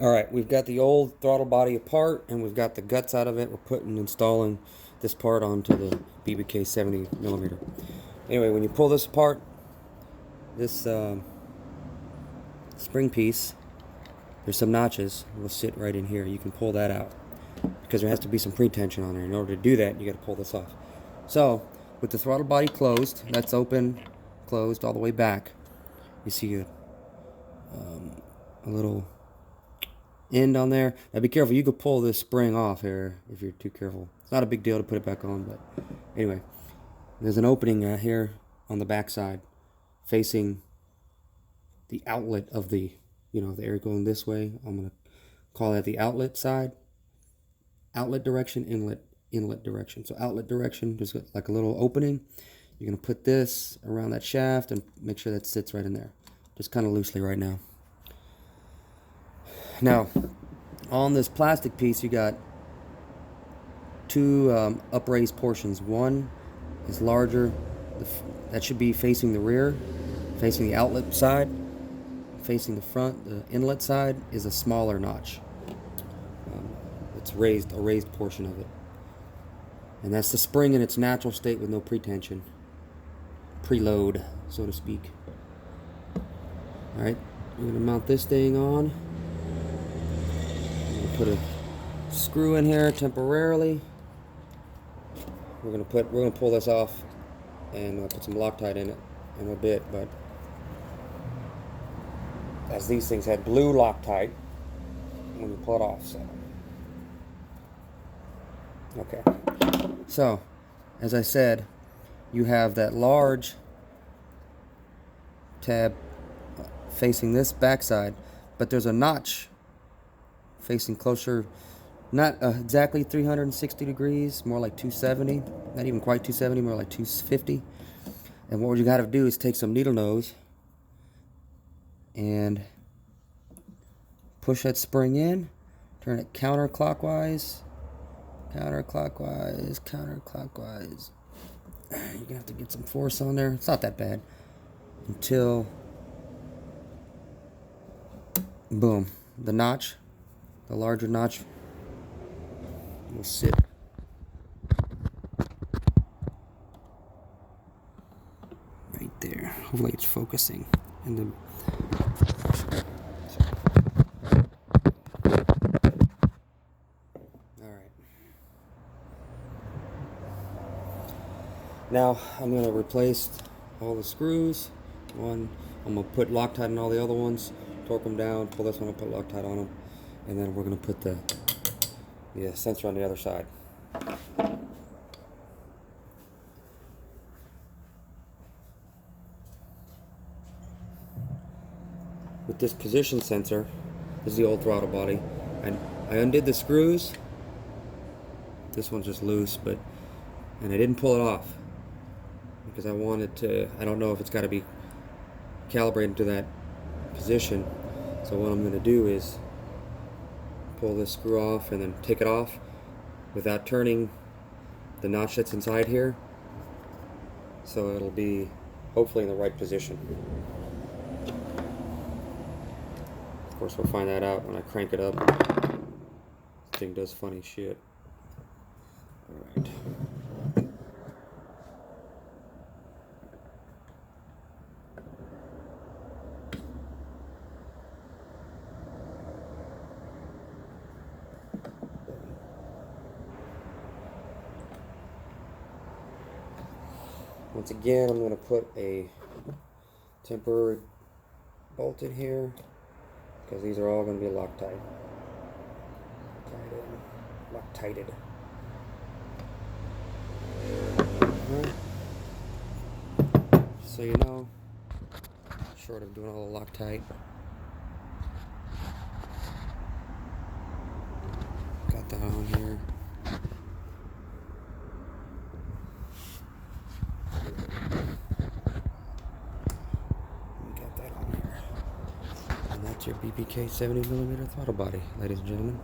Alright, we've got the old throttle body apart, and we've got the guts out of it. We're installing this part onto the BBK 70mm. Anyway, when you pull this apart, this spring piece, there's some notches will sit right in here. You can pull that out because there has to be some pre-tension on there. In order to do that, you got to pull this off. So, with the throttle body closed, that's open, closed all the way back, you see a little end on there. Now be careful, you could pull this spring off here if you're too careful. It's not a big deal to put it back on, but anyway, there's an opening here on the back side facing the outlet of the, the air going this way. I'm going to call that the outlet side. Outlet direction, inlet direction. So outlet direction, just like a little opening. You're going to put this around that shaft and make sure that sits right in there. Just kind of loosely right now. Now, on this plastic piece, you got two upraised portions. One is larger. That should be facing the rear, facing the outlet side. Facing the front, the inlet side, is a smaller notch. It's a raised portion of it. And that's the spring in its natural state with no pretension. Preload, so to speak. Alright, we're going to mount this thing on. Put a screw in here temporarily. We're gonna pull this off and put some Loctite in it in a bit, but as these things had blue Loctite when you pull it off. So okay, so as I said, you have that large tab facing this backside, but there's a notch facing closer, not exactly 360 degrees, more like 270, not even quite 270, more like 250. And what you got to do is take some needle nose and push that spring in, turn it counterclockwise. You're gonna have to get some force on there. It's not that bad until boom, the notch. The larger notch will sit right there. Hopefully it's focusing. And then alright. Now I'm going to replace all the screws. I'm going to put Loctite on all the other ones, torque them down, pull this one up, put Loctite on them. And then we're going to put the sensor on the other side. With this position sensor, this is the old throttle body, and I undid the screws. This one's just loose, and I didn't pull it off because I wanted to. I don't know if it's got to be calibrated to that position. So what I'm going to do is pull this screw off and then take it off without turning the notch that's inside here, so it'll be hopefully in the right position. Of course we'll find that out when I crank it up. This thing does funny shit. Alright. Once again, I'm going to put a temporary bolt in here because these are all going to be Loctite. Loctited. Alright. So you know, short of doing all the Loctite, got that on here. Your BBK 70mm throttle body, ladies and gentlemen.